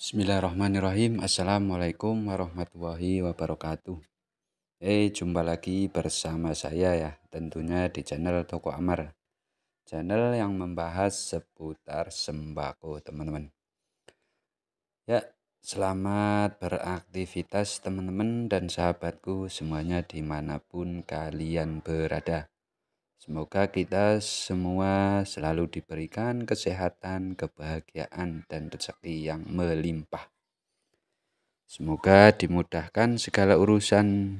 Bismillahirrahmanirrahim. Assalamualaikum warahmatullahi wabarakatuh. Jumpa lagi bersama saya ya, tentunya di channel Toko Amar. Channel yang membahas seputar sembako, teman-teman. Ya, selamat beraktivitas teman-teman dan sahabatku semuanya dimanapun kalian berada. Semoga kita semua selalu diberikan kesehatan, kebahagiaan, dan rezeki yang melimpah. Semoga dimudahkan segala urusan,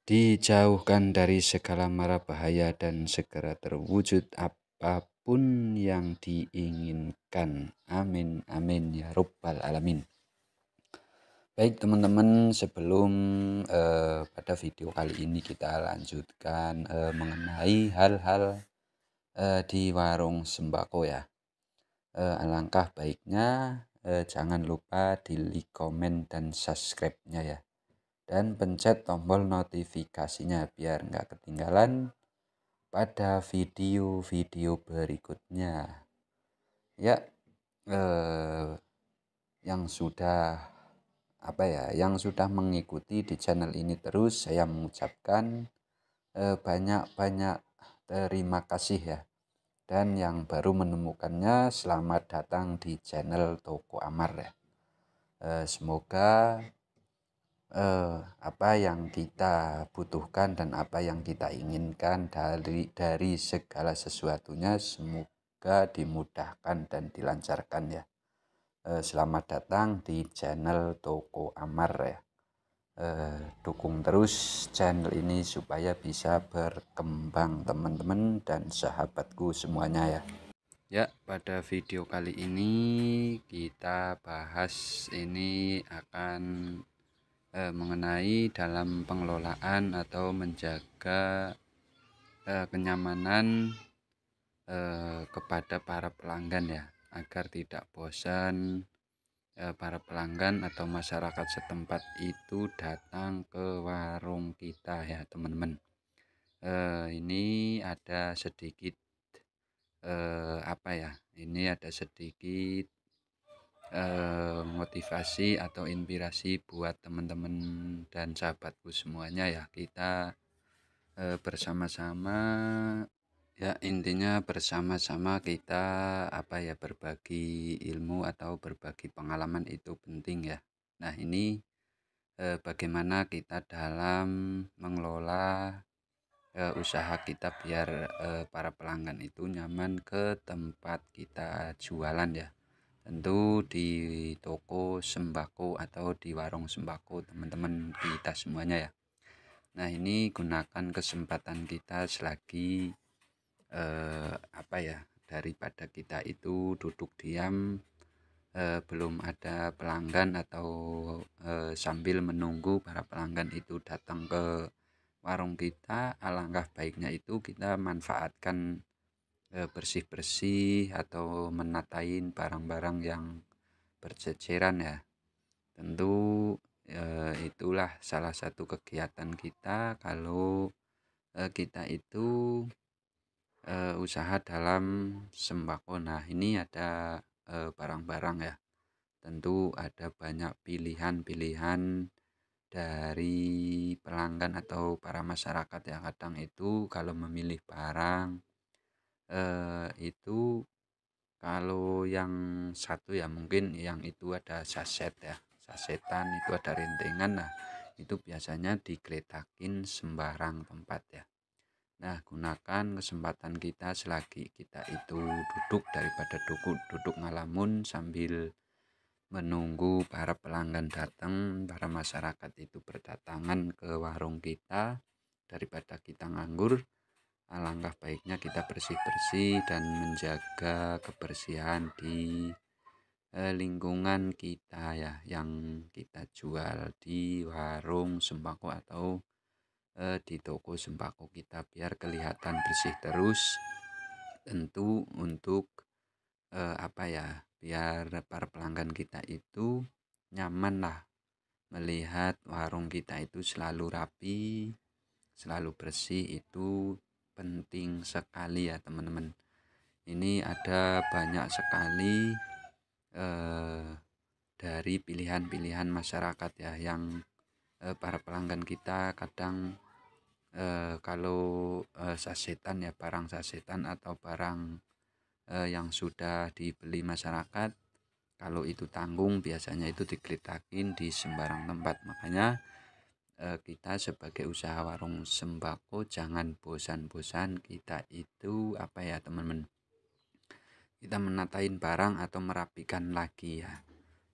dijauhkan dari segala mara bahaya, dan segera terwujud apapun yang diinginkan. Amin, amin, ya Rabbal Alamin. Baik teman-teman, sebelum pada video kali ini kita lanjutkan mengenai hal-hal di warung sembako ya. Alangkah baiknya jangan lupa di like, komen, dan subscribe-nya ya. Dan pencet tombol notifikasinya biar nggak ketinggalan pada video-video berikutnya. Ya, yang sudah mengikuti di channel ini terus, saya mengucapkan banyak-banyak terima kasih ya. Dan yang baru menemukannya, selamat datang di channel Toko Amar ya. Semoga apa yang kita butuhkan dan apa yang kita inginkan dari segala sesuatunya semoga dimudahkan dan dilancarkan ya. Selamat datang di channel Toko Amar ya. Dukung terus channel ini supaya bisa berkembang teman-teman dan sahabatku semuanya ya. Ya, pada video kali ini kita bahas ini akan mengenai dalam pengelolaan atau menjaga kenyamanan kepada para pelanggan ya, agar tidak bosan para pelanggan atau masyarakat setempat itu datang ke warung kita ya teman-teman. Ini ada sedikit ini ada sedikit motivasi atau inspirasi buat teman-teman dan sahabatku semuanya ya. Kita bersama-sama ya, intinya bersama-sama kita berbagi ilmu atau berbagi pengalaman itu penting ya. Nah ini bagaimana kita dalam mengelola usaha kita biar para pelanggan itu nyaman ke tempat kita jualan ya. Tentu di toko sembako atau di warung sembako teman-teman kita semuanya ya. Nah ini gunakan kesempatan kita selagi daripada kita itu duduk diam belum ada pelanggan atau sambil menunggu para pelanggan itu datang ke warung kita, alangkah baiknya itu kita manfaatkan bersih-bersih atau menatain barang-barang yang berceceran ya. Tentu itulah salah satu kegiatan kita kalau kita itu usaha dalam sembako. Nah ini ada barang-barang ya, tentu ada banyak pilihan-pilihan dari pelanggan atau para masyarakat yang kadang itu kalau memilih barang itu kalau yang satu ya mungkin yang itu ada saset ya, sasetan itu ada rintengan. Nah itu biasanya digeletakin sembarang tempat ya. Nah gunakan kesempatan kita selagi kita itu duduk daripada duduk ngalamun sambil menunggu para pelanggan datang, para masyarakat itu berdatangan ke warung kita. Daripada kita nganggur, alangkah baiknya kita bersih-bersih dan menjaga kebersihan di lingkungan kita ya, yang kita jual di warung sembako atau di toko sembako kita, biar kelihatan bersih terus. Tentu untuk biar para pelanggan kita itu nyaman lah melihat warung kita itu selalu rapi, selalu bersih. Itu penting sekali ya teman-teman. Ini ada banyak sekali dari pilihan-pilihan masyarakat ya, yang para pelanggan kita kadang kalau sasetan ya, barang sasetan atau barang yang sudah dibeli masyarakat, kalau itu tanggung biasanya itu digeletakin di sembarang tempat. Makanya kita sebagai usaha warung sembako jangan bosan-bosan kita itu apa ya teman-teman, kita menatain barang atau merapikan lagi ya.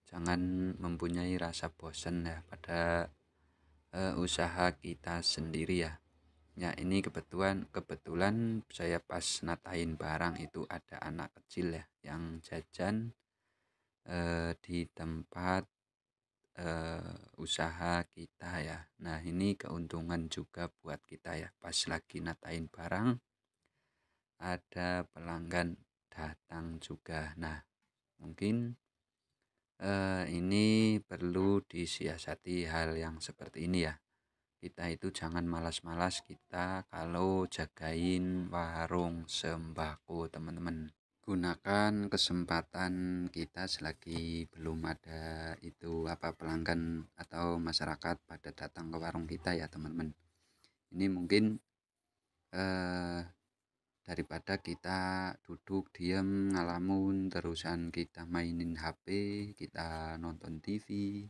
Jangan mempunyai rasa bosan ya pada usaha kita sendiri ya. Ya ini kebetulan saya pas natain barang itu ada anak kecil ya yang jajan di tempat usaha kita ya. Nah ini keuntungan juga buat kita ya, pas lagi natain barang ada pelanggan datang juga. Nah mungkin ini perlu disiasati hal yang seperti ini ya. Kita itu jangan malas-malas kita kalau jagain warung sembako teman-teman. Gunakan kesempatan kita selagi belum ada itu apa pelanggan atau masyarakat pada datang ke warung kita ya teman-teman. Ini mungkin daripada kita duduk diam ngalamun terusan kita mainin HP, kita nonton TV,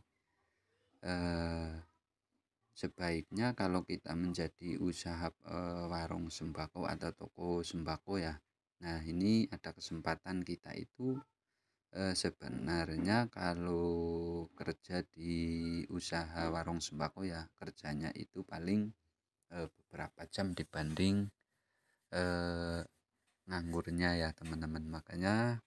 sebaiknya kalau kita menjadi usaha warung sembako atau toko sembako ya. Nah ini ada kesempatan kita itu sebenarnya kalau kerja di usaha warung sembako ya kerjanya itu paling beberapa jam dibanding nganggurnya ya teman-teman. Makanya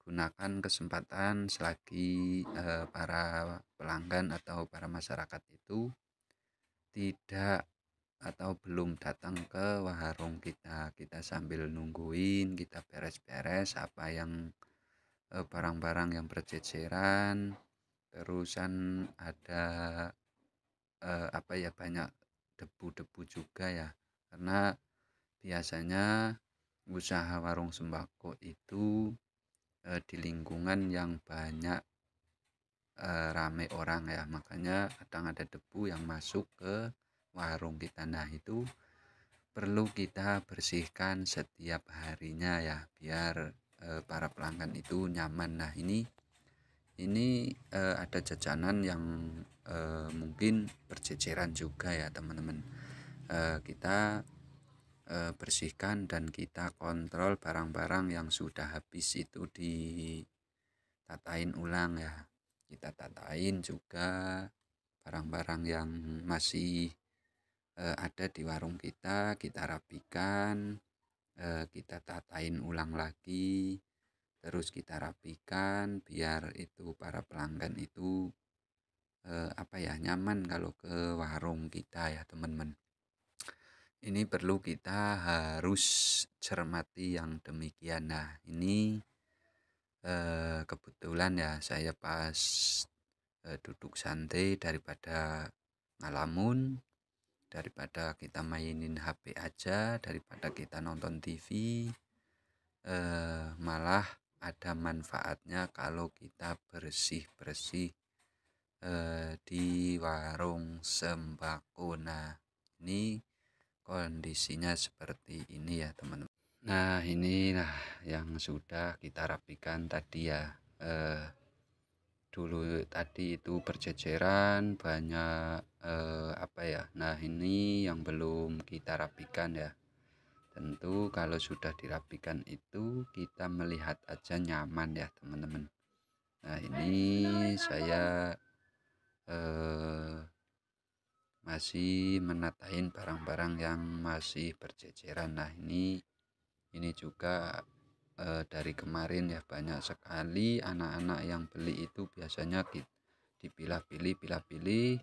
gunakan kesempatan selagi para pelanggan atau para masyarakat itu tidak atau belum datang ke warung kita sambil nungguin, kita beres-beres apa yang barang-barang yang berceceran, terusan ada apa ya banyak debu-debu juga ya, karena biasanya usaha warung sembako itu di lingkungan yang banyak rame orang ya, makanya kadang ada debu yang masuk ke warung kita. Nah itu perlu kita bersihkan setiap harinya ya, biar para pelanggan itu nyaman. Nah ini ada jajanan yang mungkin berceceran juga ya teman-teman. Kita bersihkan dan kita kontrol barang-barang yang sudah habis itu ditatain ulang ya. Kita tatain juga barang-barang yang masih ada di warung kita rapikan, kita tatain ulang lagi, terus kita rapikan biar itu para pelanggan itu apa ya nyaman kalau ke warung kita ya teman-teman. Ini perlu kita harus cermati yang demikian. Nah ini kebetulan ya saya pas duduk santai daripada ngalamun, daripada kita mainin HP aja, daripada kita nonton TV, malah ada manfaatnya kalau kita bersih-bersih di warung sembako. Nah ini kondisinya seperti ini ya teman-teman. Nah inilah yang sudah kita rapikan tadi ya. Dulu tadi itu berceceran banyak apa ya. Nah ini yang belum kita rapikan ya. Tentu kalau sudah dirapikan itu kita melihat aja nyaman ya teman-teman. Nah ini saya masih menatain barang-barang yang masih berceceran. Nah ini juga dari kemarin ya banyak sekali anak-anak yang beli itu biasanya dipilah-pilih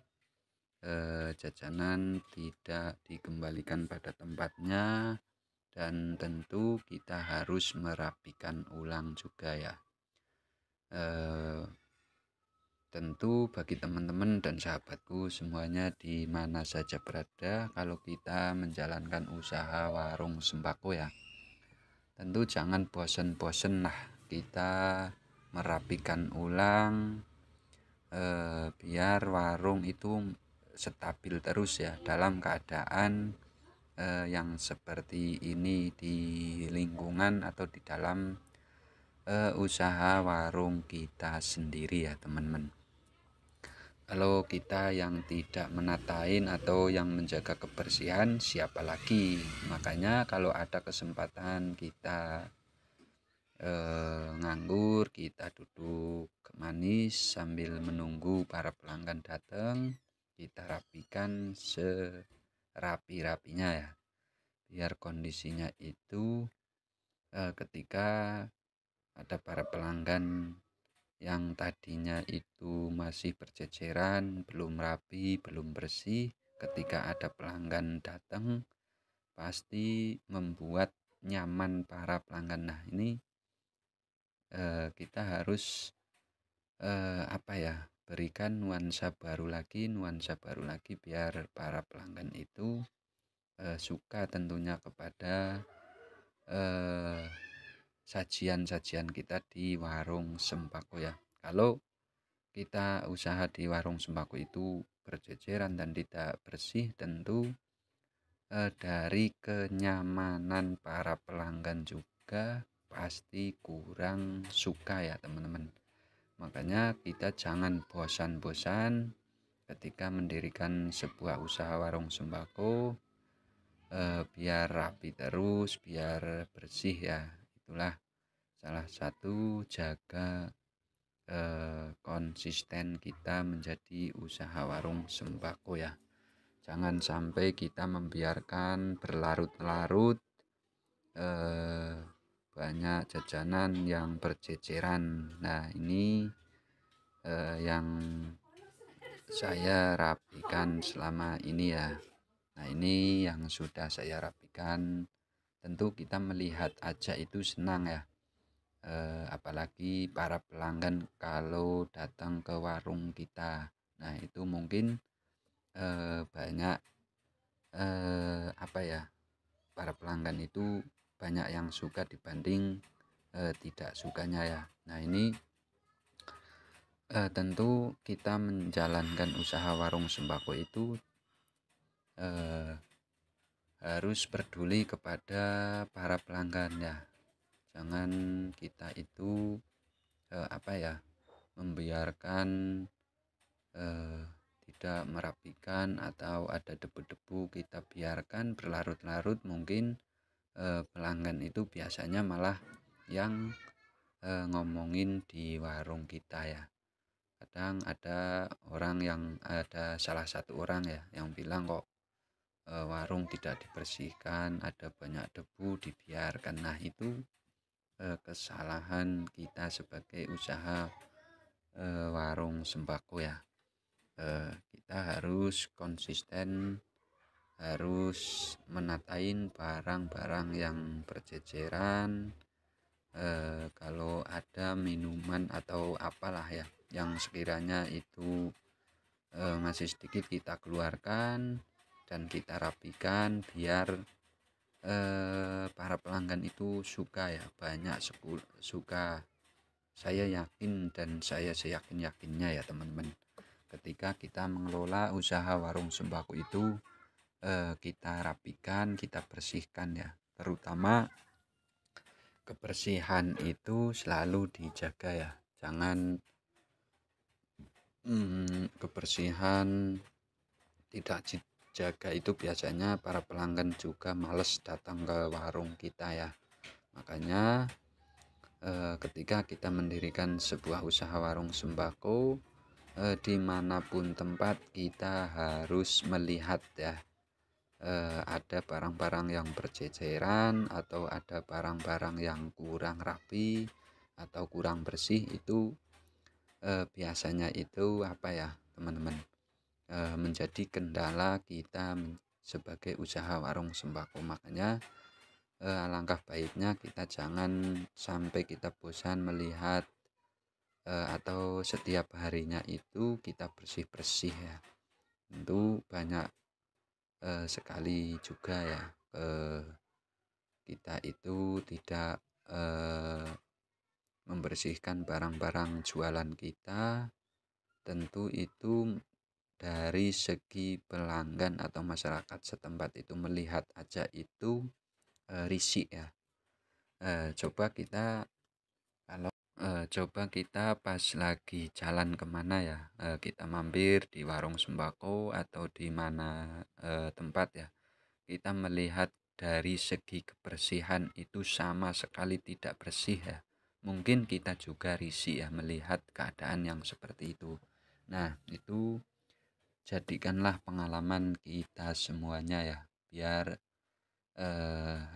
jajanan tidak dikembalikan pada tempatnya, dan tentu kita harus merapikan ulang juga ya. Tentu bagi teman-teman dan sahabatku semuanya di mana saja berada, kalau kita menjalankan usaha warung sembako ya, tentu jangan bosen-bosen lah kita merapikan ulang, biar warung itu stabil terus ya dalam keadaan yang seperti ini di lingkungan atau di dalam usaha warung kita sendiri ya teman-teman. Kalau kita yang tidak menatain atau yang menjaga kebersihan, siapa lagi? Makanya kalau ada kesempatan kita nganggur, kita duduk manis sambil menunggu para pelanggan datang, kita rapikan serapi-rapinya ya, biar kondisinya itu ketika ada para pelanggan yang tadinya itu masih berceceran, belum rapi, belum bersih, ketika ada pelanggan datang pasti membuat nyaman para pelanggan. Nah ini kita harus berikan nuansa baru lagi biar para pelanggan itu suka tentunya kepada sajian-sajian kita di warung sembako ya. Kalau kita usaha di warung sembako itu berceceran dan tidak bersih, tentu dari kenyamanan para pelanggan juga pasti kurang suka ya teman-teman. Makanya kita jangan bosan-bosan ketika mendirikan sebuah usaha warung sembako, biar rapi terus, biar bersih ya. Itulah salah satu jaga konsisten kita menjadi usaha warung sembako ya. Jangan sampai kita membiarkan berlarut-larut banyak jajanan yang berceceran. Nah ini yang saya rapikan selama ini ya. Nah ini yang sudah saya rapikan, tentu kita melihat aja itu senang ya. Apalagi para pelanggan kalau datang ke warung kita. Nah itu mungkin banyak para pelanggan itu banyak yang suka dibanding tidak sukanya ya. Nah ini tentu kita menjalankan usaha warung sembako itu harus peduli kepada para pelanggan ya. Jangan kita itu membiarkan tidak merapikan atau ada debu-debu, kita biarkan berlarut-larut. Mungkin pelanggan itu biasanya malah yang ngomongin di warung kita ya. Kadang ada salah satu orang ya yang bilang kok warung tidak dibersihkan, ada banyak debu, dibiarkan. Nah itu kesalahan kita sebagai usaha warung sembako ya. Kita harus konsisten, harus menatain barang-barang yang berceceran. Kalau ada minuman atau apalah ya yang sekiranya itu masih sedikit, kita keluarkan dan kita rapikan biar para pelanggan itu suka ya, banyak suka. Saya yakin dan saya seyakin-yakinnya ya teman-teman, ketika kita mengelola usaha warung sembako itu kita rapikan, kita bersihkan ya. Terutama kebersihan itu selalu dijaga ya. Jangan kebersihan tidak dijaga, itu biasanya para pelanggan juga males datang ke warung kita ya. Makanya ketika kita mendirikan sebuah usaha warung sembako, dimanapun tempat kita harus melihat ya, ada barang-barang yang berceceran atau ada barang-barang yang kurang rapi atau kurang bersih. Itu biasanya itu teman-teman, menjadi kendala kita sebagai usaha warung sembako. Makanya alangkah baiknya kita jangan sampai kita bosan melihat atau setiap harinya itu kita bersih-bersih ya. Tentu banyak sekali juga ya kita itu tidak membersihkan barang-barang jualan kita, tentu itu dari segi pelanggan atau masyarakat setempat itu melihat aja itu risih ya. Coba kita kalau coba kita pas lagi jalan kemana ya, kita mampir di warung sembako atau di mana tempat ya, kita melihat dari segi kebersihan itu sama sekali tidak bersih ya. Mungkin kita juga risih ya melihat keadaan yang seperti itu. Nah, itu jadikanlah pengalaman kita semuanya ya, biar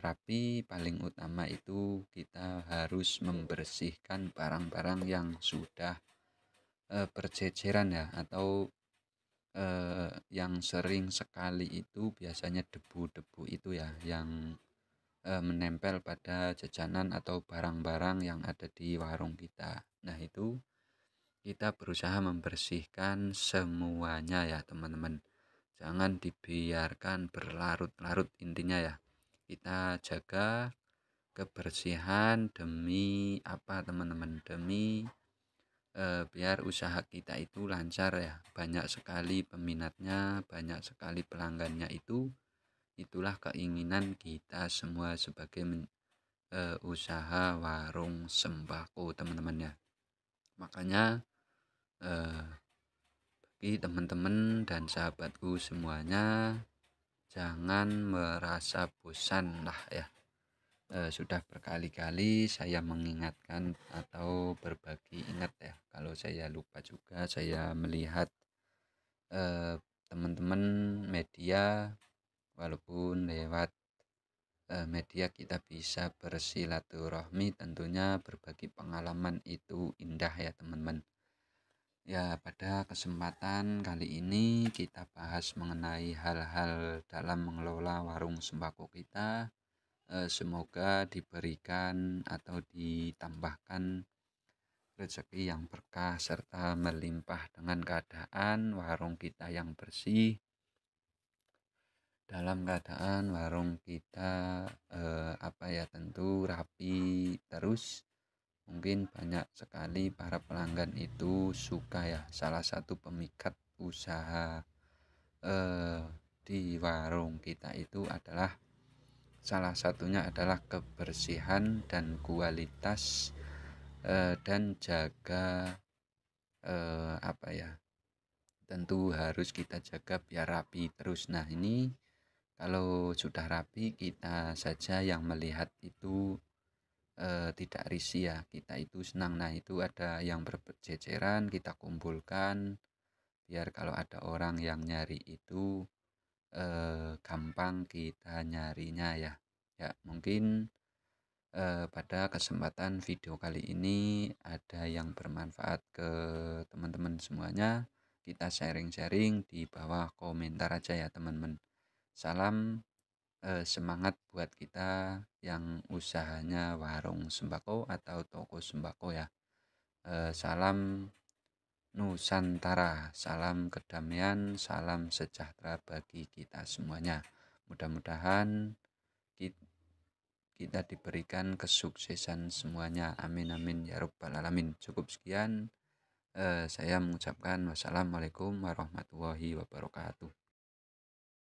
rapi. Paling utama itu kita harus membersihkan barang-barang yang sudah berceceran ya, atau yang sering sekali itu biasanya debu-debu itu ya yang menempel pada jajanan atau barang-barang yang ada di warung kita. Nah, itu kita berusaha membersihkan semuanya ya teman-teman. Jangan dibiarkan berlarut-larut, intinya ya. Kita jaga kebersihan demi apa teman-teman? Demi biar usaha kita itu lancar ya. Banyak sekali peminatnya, banyak sekali pelanggannya itu. Itulah keinginan kita semua sebagai usaha warung sembako teman-teman ya. Makanya bagi teman-teman dan sahabatku semuanya, jangan merasa bosan lah ya. Sudah berkali-kali saya mengingatkan atau berbagi, ingat ya, kalau saya lupa juga, saya melihat teman-teman media, walaupun lewat media kita bisa bersilaturahmi, tentunya berbagi pengalaman itu indah ya teman-teman. Ya, pada kesempatan kali ini kita bahas mengenai hal-hal dalam mengelola warung sembako kita. Semoga diberikan atau ditambahkan rezeki yang berkah serta melimpah dengan keadaan warung kita yang bersih, dalam keadaan warung kita tentu rapi terus. Mungkin banyak sekali para pelanggan itu suka ya. Salah satu pemikat usaha di warung kita itu adalah, salah satunya adalah kebersihan dan kualitas, dan jaga tentu harus kita jaga biar rapi terus. Nah, ini kalau sudah rapi, kita saja yang melihat itu tidak risih ya, kita itu senang. Nah, itu ada yang berceceran kita kumpulkan biar kalau ada orang yang nyari itu gampang kita nyarinya ya. Ya, mungkin pada kesempatan video kali ini ada yang bermanfaat ke teman-teman semuanya. Kita sharing-sharing di bawah komentar aja ya teman-teman. Salam semangat buat kita yang usahanya warung sembako atau toko sembako ya. Salam Nusantara, salam kedamaian, salam sejahtera bagi kita semuanya. Mudah-mudahan kita diberikan kesuksesan semuanya. Amin amin ya rabbal alamin. Cukup sekian. Saya mengucapkan wassalamualaikum warahmatullahi wabarakatuh.